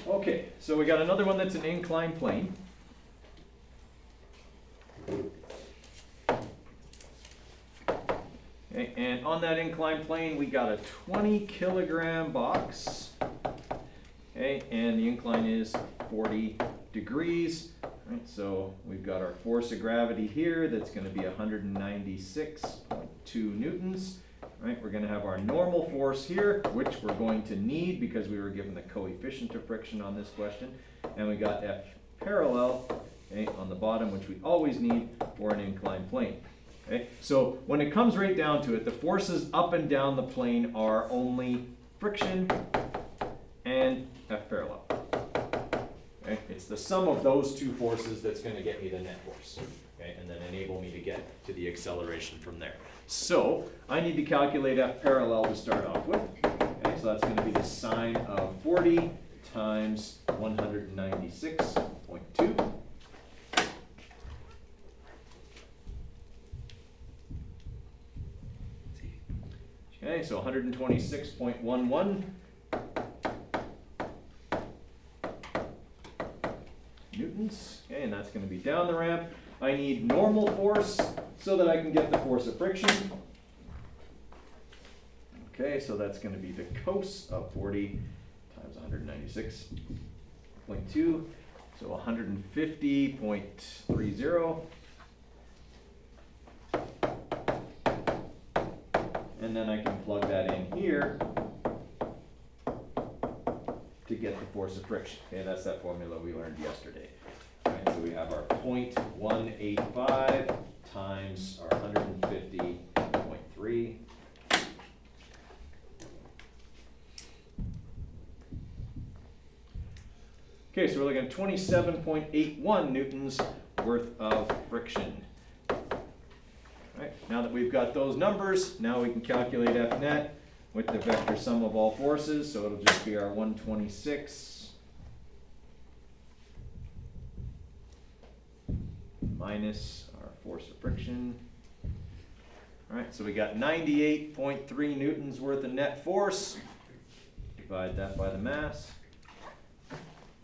Okay, so we got another one that's an inclined plane. Okay, and on that inclined plane, we got a 20 kilogram box. Okay, and the incline is 40 degrees. Right, so we've got our force of gravity here that's going to be 196.2 newtons. Right, we're going to have our normal force here, which we're going to need because we were given the coefficient of friction on this question. And we got F parallel, okay, on the bottom, which we always need for an inclined plane. Okay, so when it comes right down to it, the forces up and down the plane are only friction and F parallel. Okay, it's the sum of those two forces that's going to get me the net force, okay, and then enable me to get to the acceleration from there. So I need to calculate F parallel to start off with. Okay, so that's going to be the sine of 40 times 196.2. Okay, so 126.11 newtons. Okay, and that's going to be down the ramp. I need normal force so that I can get the force of friction. Okay, so that's going to be the cos of 40 times 196.2, so 150.30. And then I can plug that in here to get the force of friction. Okay, that's that formula we learned yesterday. All right, so we have our 0.185 times our 150.3. Okay, so we're looking at 27.81 newtons worth of friction. Right, now that we've got those numbers, now we can calculate F net with the vector sum of all forces. So it'll just be our 126 minus our force of friction. All right, so we got 98.3 newtons worth of net force. Divide that by the mass.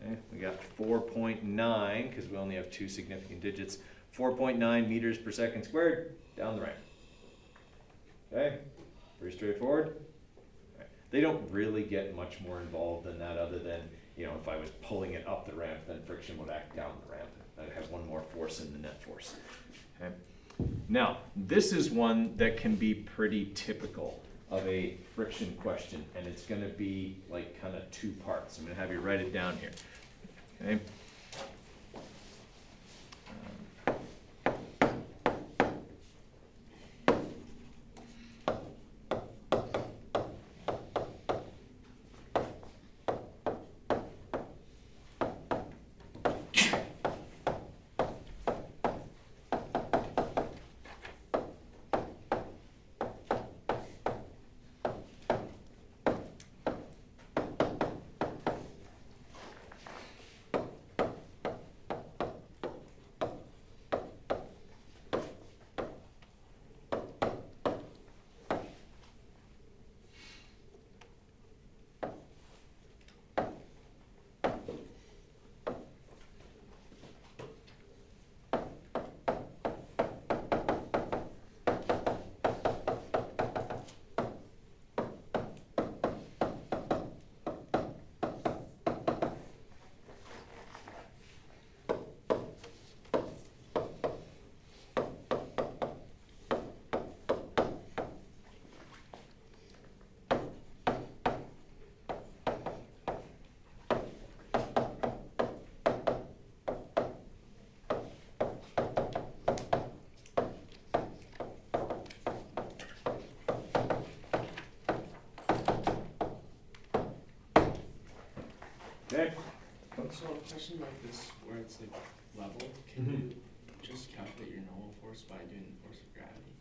Okay, we got 4.9, because we only have two significant digits, 4.9 meters per second squared down the ramp. Okay, pretty straightforward. Right. They don't really get much more involved than that, other than, you know, if I was pulling it up the ramp, then friction would act down the ramp. I'd have one more force in the net force. Okay. Now, this is one that can be pretty typical of a friction question, and it's going to be like kind of two parts. I'm going to have you write it down here. Okay. Okay. So a question about this, where it's like level, can you just calculate your normal force by doing the force of gravity?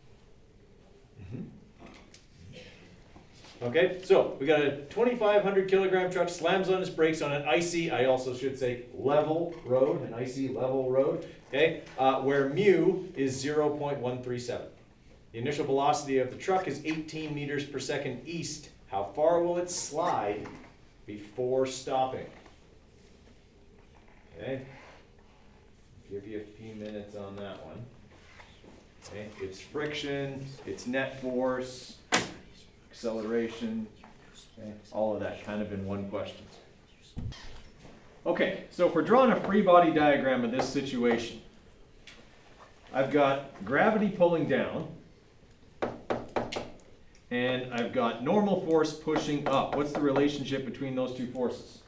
Okay, so we got a 2,500 kilogram truck, slams on its brakes on an icy, I also should say level road, an icy level road, okay, where mu is 0.137. The initial velocity of the truck is 18 meters per second east. How far will it slide before stopping? Okay, give you a few minutes on that one. Okay, it's friction, it's net force, acceleration, okay, all of that kind of in one question. Okay, so if we're drawing a free body diagram of this situation, I've got gravity pulling down, and I've got normal force pushing up. What's the relationship between those two forces?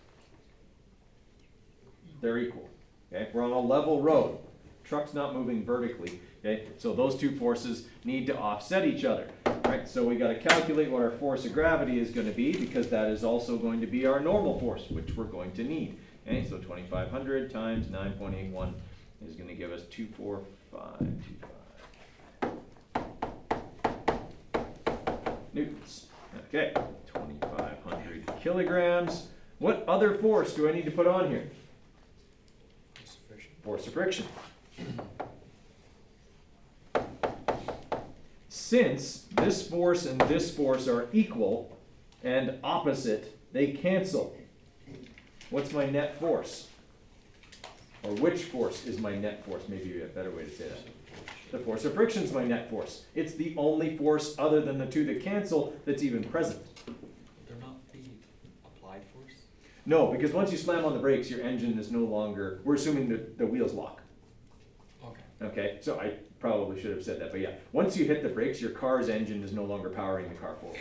They're equal. Okay, we're on a level road. Truck's not moving vertically. Okay, so those two forces need to offset each other. Right, so we got to calculate what our force of gravity is going to be, because that is also going to be our normal force, which we're going to need. Okay, so 2,500 times 9.81 is going to give us 24525 newtons. Okay, 2,500 kilograms. What other force do I need to put on here? Force of friction. Since this force and this force are equal and opposite, they cancel. What's my net force? Or which force is my net force? Maybe a better way to say that. The force of friction is my net force. It's the only force other than the two that cancel that's even present. They're not the applied force? No, because once you slam on the brakes, your engine is no longer, we're assuming that the wheels lock. Okay. Okay, so I probably should have said that, but yeah. Once you hit the brakes, your car's engine is no longer powering the car forward.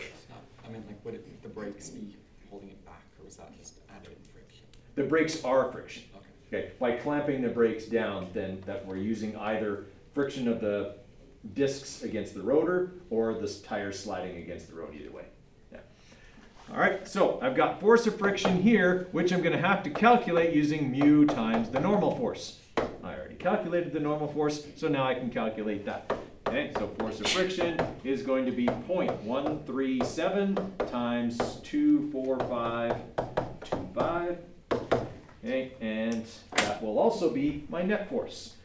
I mean, like, would it, the brakes be holding it back, or was that just added friction? The brakes are friction. Okay. Okay, by clamping the brakes down, then that we're using either friction of the discs against the rotor or the tires sliding against the road, either way. Yeah. All right, so I've got force of friction here, which I'm going to have to calculate using mu times the normal force. I already calculated the normal force, so now I can calculate that. Okay, so force of friction is going to be 0.137 times 24525. Okay, and that will also be my net force.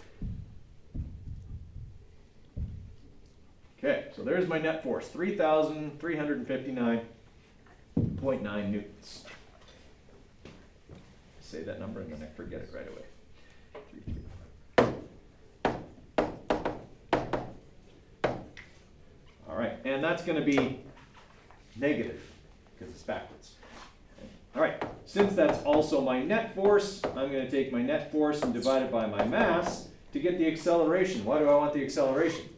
Okay, so there's my net force, 3,359.9 newtons. Say that number and then I forget it right away. 335. All right, and that's going to be negative because it's backwards. All right, since that's also my net force, I'm going to take my net force and divide it by my mass to get the acceleration. Why do I want the acceleration?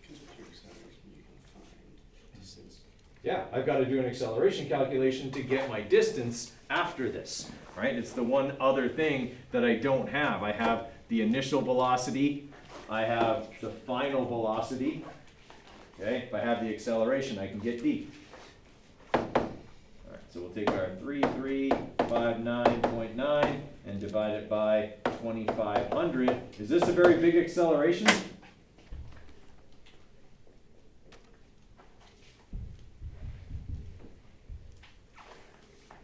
Because with your acceleration, you can find distance. Yeah, I've got to do an acceleration calculation to get my distance after this, right? It's the one other thing that I don't have. I have the initial velocity, I have the final velocity. Okay, if I have the acceleration, I can get d. So we'll take our 3359.9 and divide it by 2,500. Is this a very big acceleration?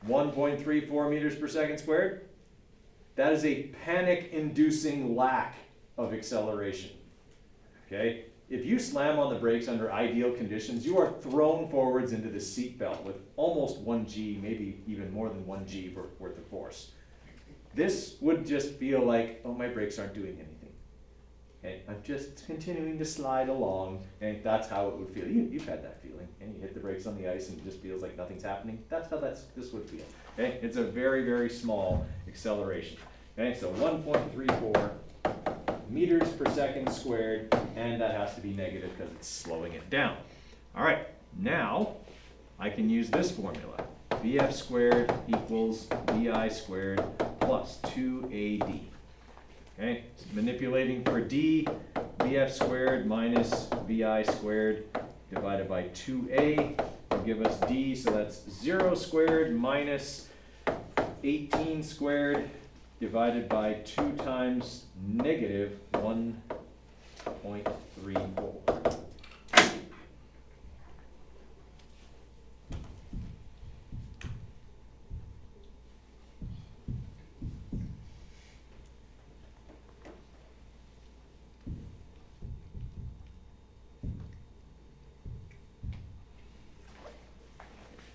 .34 meters per second squared. That is a panic-inducing lack of acceleration. Okay? If you slam on the brakes under ideal conditions, you are thrown forwards into the seat belt with almost 1 G, maybe even more than 1 G worth of force. This would just feel like, oh, my brakes aren't doing anything. Okay, I'm just continuing to slide along, and that's how it would feel. You've had that feeling, and you hit the brakes on the ice and it just feels like nothing's happening. That's how this would feel. Okay, it's a very, very small acceleration. Okay, so 1.34 meters per second squared, and that has to be negative because it's slowing it down. All right, now I can use this formula. Vf squared equals Vi squared plus 2AD. Okay, so manipulating for D, Vf squared minus Vi squared divided by 2A will give us D, so that's 0 squared minus 18 squared divided by 2 times negative 1.34.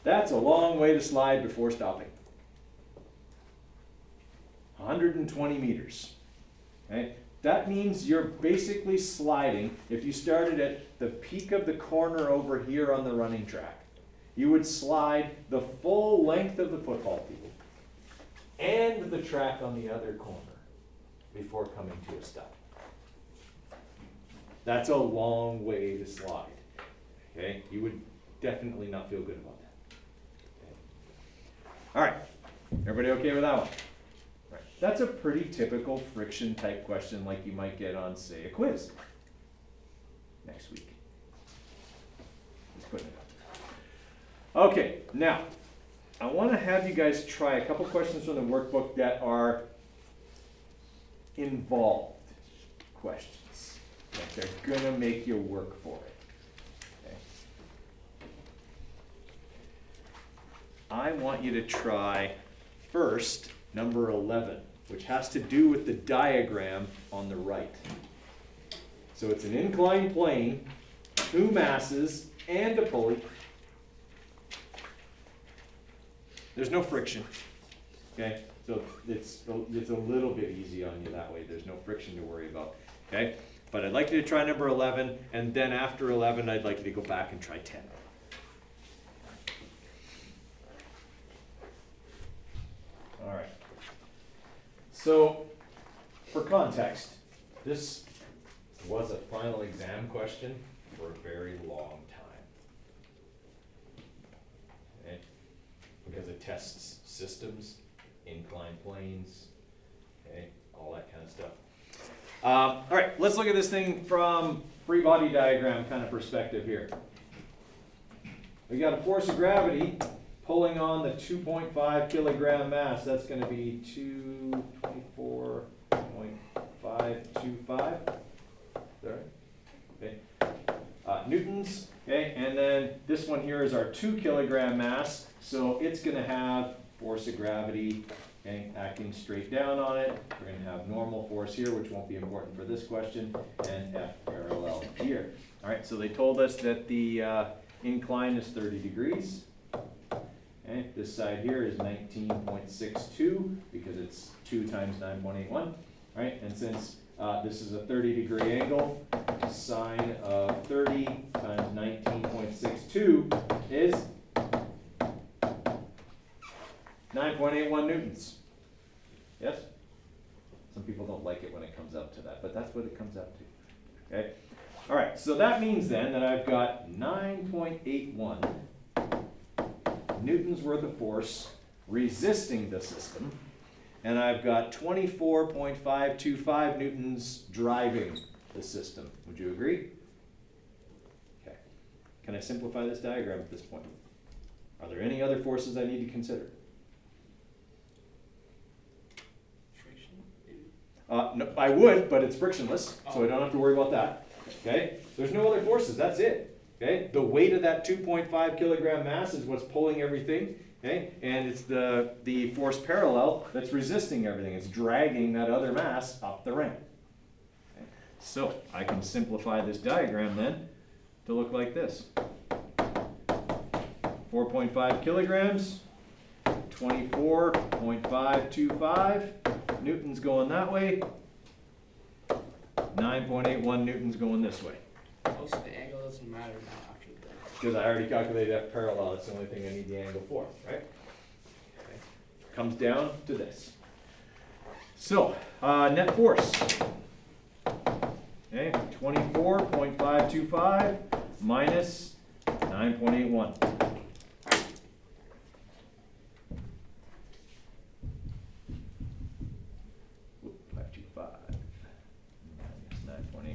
That's a long way to slide before stopping. 120 meters. Okay? That means you're basically sliding, if you started at the peak of the corner over here on the running track, you would slide the full length of the football field and the track on the other corner before coming to a stop. That's a long way to slide. Okay? You would definitely not feel good about that. Okay. All right. Everybody okay with that one? Right. That's a pretty typical friction type question like you might get on, say, a quiz next week. Just putting it out. Okay, now, I want to have you guys try a couple questions from the workbook that are involved questions. Like they're going to make you work for it. Okay. I want you to try first number 11, which has to do with the diagram on the right. So it's an inclined plane, 2 masses, and a pulley. There's no friction, okay? So it's a little bit easy on you that way. There's no friction to worry about, okay? But I'd like you to try number 11, and then after 11, I'd like you to go back and try 10. All right. So, for context, this was a final exam question for a very long time. Okay? Because it tests systems, inclined planes, okay, all that kind of stuff. All right, let's look at this thing from free body diagram kind of perspective here. We got a force of gravity pulling on the 2.5 kilogram mass. That's going to be 224.525. Sorry. Okay. Newtons. Okay, and then this one here is our 2 kilogram mass. So it's going to have force of gravity, okay, acting straight down on it. We're going to have normal force here, which won't be important for this question, and F parallel here. All right, so they told us that the incline is 30 degrees. Okay, this side here is 19.62 because it's 2 times 9.81. Right, and since this is a 30-degree angle, sine of 30 times 19.62 is 9.81 newtons. Yes? Some people don't like it when it comes up to that, but that's what it comes up to. Okay? All right, so that means then that I've got 9.81 newtons worth of force resisting the system, and I've got 24.525 newtons driving the system. Would you agree? Okay. Can I simplify this diagram at this point? Are there any other forces I need to consider? No, I would, but it's frictionless, so I don't have to worry about that. Okay? There's no other forces, that's it. Okay? The weight of that 2.5 kilogram mass is what's pulling everything, okay? And it's the force parallel that's resisting everything. It's dragging that other mass up the ramp. Okay? So I can simplify this diagram then to look like this. 4.5 kilograms, 24.525 newtons going that way, 9.81 newtons going this way. Oh, so the angle doesn't matter now after that. Because I already calculated F parallel, that's the only thing I need the angle for, right? Okay. Comes down to this. So, net force. Okay, 24.525 minus 9.81.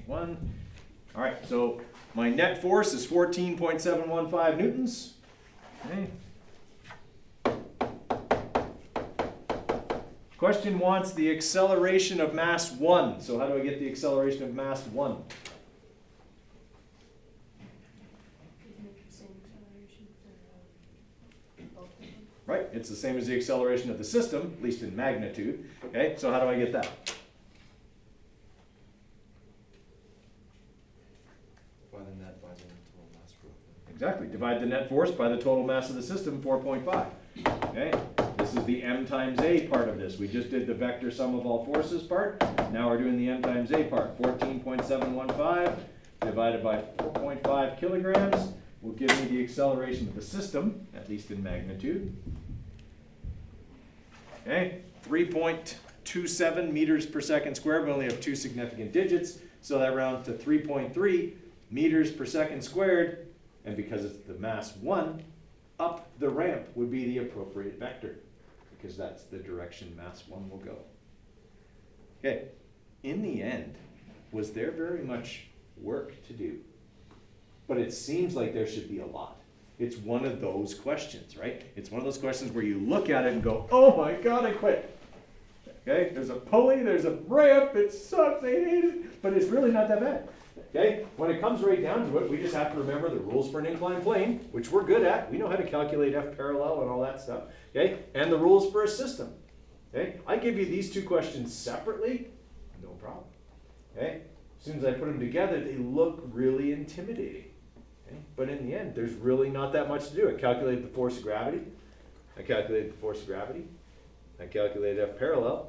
9.81. All right, so my net force is 14.715 newtons. Okay. Question wants the acceleration of mass 1. So how do I get the acceleration of mass 1? Right, it's the same as the acceleration of the system, at least in magnitude. Okay, so how do I get that? Exactly. Divide the net force by the total mass of the system, 4.5. Okay. This This is the m times a part of this. We just did the vector sum of all forces part. Now we're doing the m times a part. 14.715 divided by 4.5 kilograms will give me the acceleration of the system, at least in magnitude. Okay, 3.27 meters per second squared. We only have 2 significant digits, so that rounds to 3.3 meters per second squared. And because it's the mass 1, up the ramp would be the appropriate vector, because that's the direction mass 1 will go. Okay, in the end, was there very much work to do? But it seems like there should be a lot. It's one of those questions, right? It's one of those questions where you look at it and go, oh my God, I quit. Okay, there's a pulley, there's a ramp, it sucks, I hate it, but it's really not that bad. Okay, when it comes right down to it, we just have to remember the rules for an inclined plane, which we're good at. We know how to calculate F parallel and all that stuff. Okay, and the rules for a system. Okay, I give you these two questions separately, no problem. Okay, as soon as I put them together, they look really intimidating. Okay? But in the end, there's really not that much to do. I calculated the force of gravity. I calculated the force of gravity. I calculated F parallel,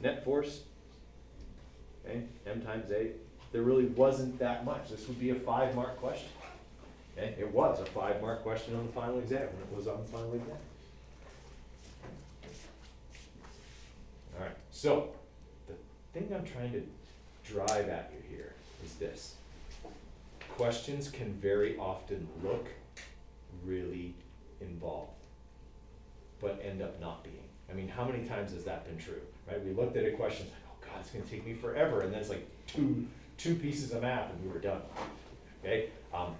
net force, okay, m times a. There really wasn't that much. This would be a 5-mark question. Okay? It was a 5-mark question on the final exam when it was on the final exam. All right, so the thing I'm trying to drive at you here is this. Questions can very often look really involved, but end up not being. I mean, how many times has that been true, right? We looked at a question, it's like, oh God, it's gonna take me forever, and then it's like two pieces of math and we were done, okay?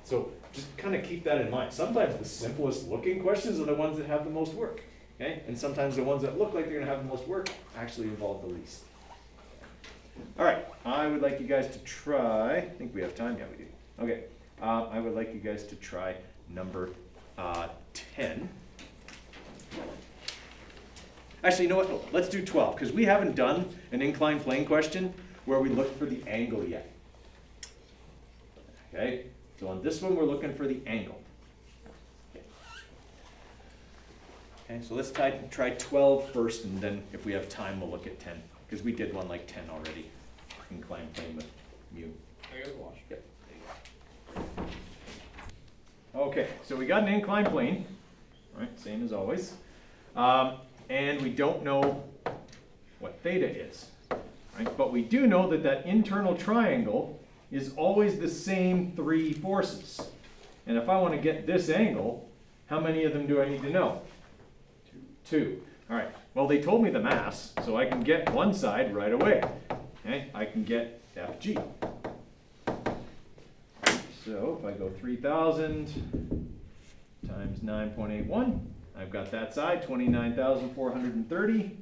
So just kind of keep that in mind. Sometimes the simplest looking questions are the ones that have the most work, okay? And sometimes the ones that look like they're gonna have the most work actually involve the least. All right, I would like you guys to try, I think we have time, yeah we do. Okay, I would like you guys to try number 10. Actually, you know what, no, let's do 12, because we haven't done an inclined plane question where we look for the angle yet. Okay, so on this one we're looking for the angle. Okay, so let's try 12 first, and then if we have time we'll look at 10, because we did one like 10 already, inclined plane with mu. I gotta watch. Yep. Okay, so we got an inclined plane, right, same as always, and we don't know what theta is, right? But we do know that that internal triangle is always the same 3 forces. And if I want to get this angle, how many of them do I need to know? 2. All right, well they told me the mass, so I can get one side right away. Okay, I can get FG. So if I go 3,000 times 9.81, I've got that side, 29,430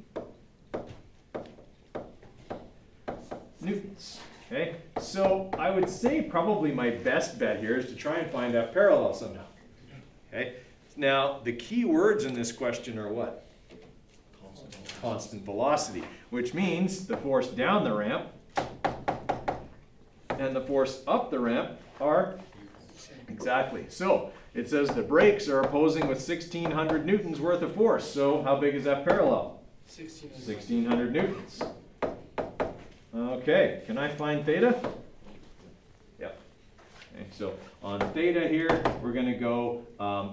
newtons. Okay, so I would say probably my best bet here is to try and find F parallel somehow. Okay, now the key words in this question are what? Constant velocity, which means the force down the ramp and the force up the ramp are exactly. So it says the brakes are opposing with 1,600 newtons worth of force. So how big is F parallel? 1,600 newtons. Okay, can I find theta? Yep. Okay, so on theta here, we're going to go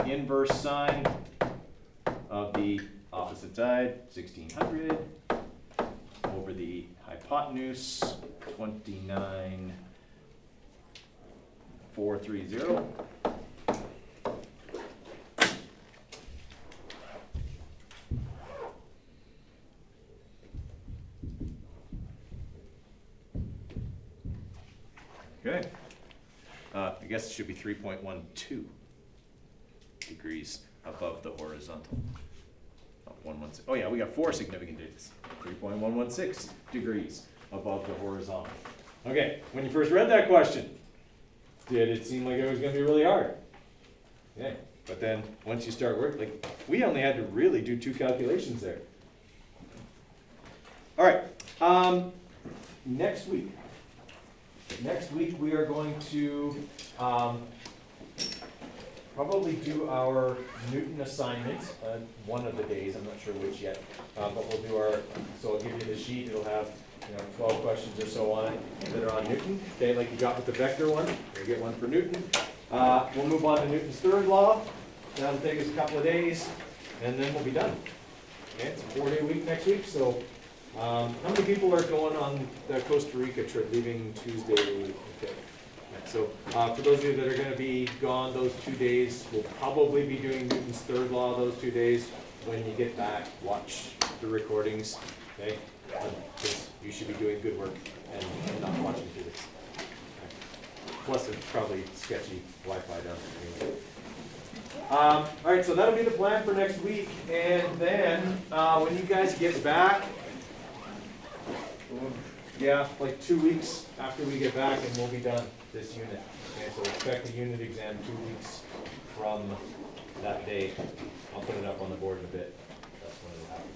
inverse sine of the opposite side, 1,600, over the hypotenuse, 29,430. Okay, I guess it should be 3.12 degrees above the horizontal. Oh, 116. Oh yeah, we got 4 significant digits. 3.116 degrees above the horizontal. Okay, when you first read that question, did it seem like it was going to be really hard? Yeah, but then once you start working, like we only had to really do 2 calculations there. All right, next week. Next week we are going to probably do our Newton assignment, one of the days, I'm not sure which yet. But we'll do our, so I'll give you the sheet, it'll have, 12 questions or so on it that are on Newton. Okay, like you got with the vector one, you get one for Newton. We'll move on to Newton's third law. That'll take us a couple of days, and then we'll be done. Okay, it's a 4-day week next week, so how many people are going on the Costa Rica trip, leaving Tuesday? Okay. So for those of you that are going to be gone those 2 days, we'll probably be doing Newton's third law those 2 days. When you get back, watch the recordings, okay? Because you should be doing good work and not watching physics. Okay. Plus, it's probably sketchy Wi-Fi down there. Anyway. All right, so that'll be the plan for next week, and then when you guys get back, yeah, like 2 weeks after we get back, and we'll be done this unit. Okay, so expect a unit exam 2 weeks from that day. I'll put it up on the board in a bit. That's when it'll happen.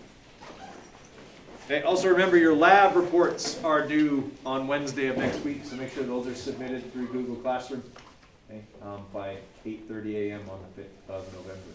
Okay, also remember your lab reports are due on Wednesday of next week, so make sure those are submitted through Google Classroom, okay, by 8:30 a.m. on the 5th of November.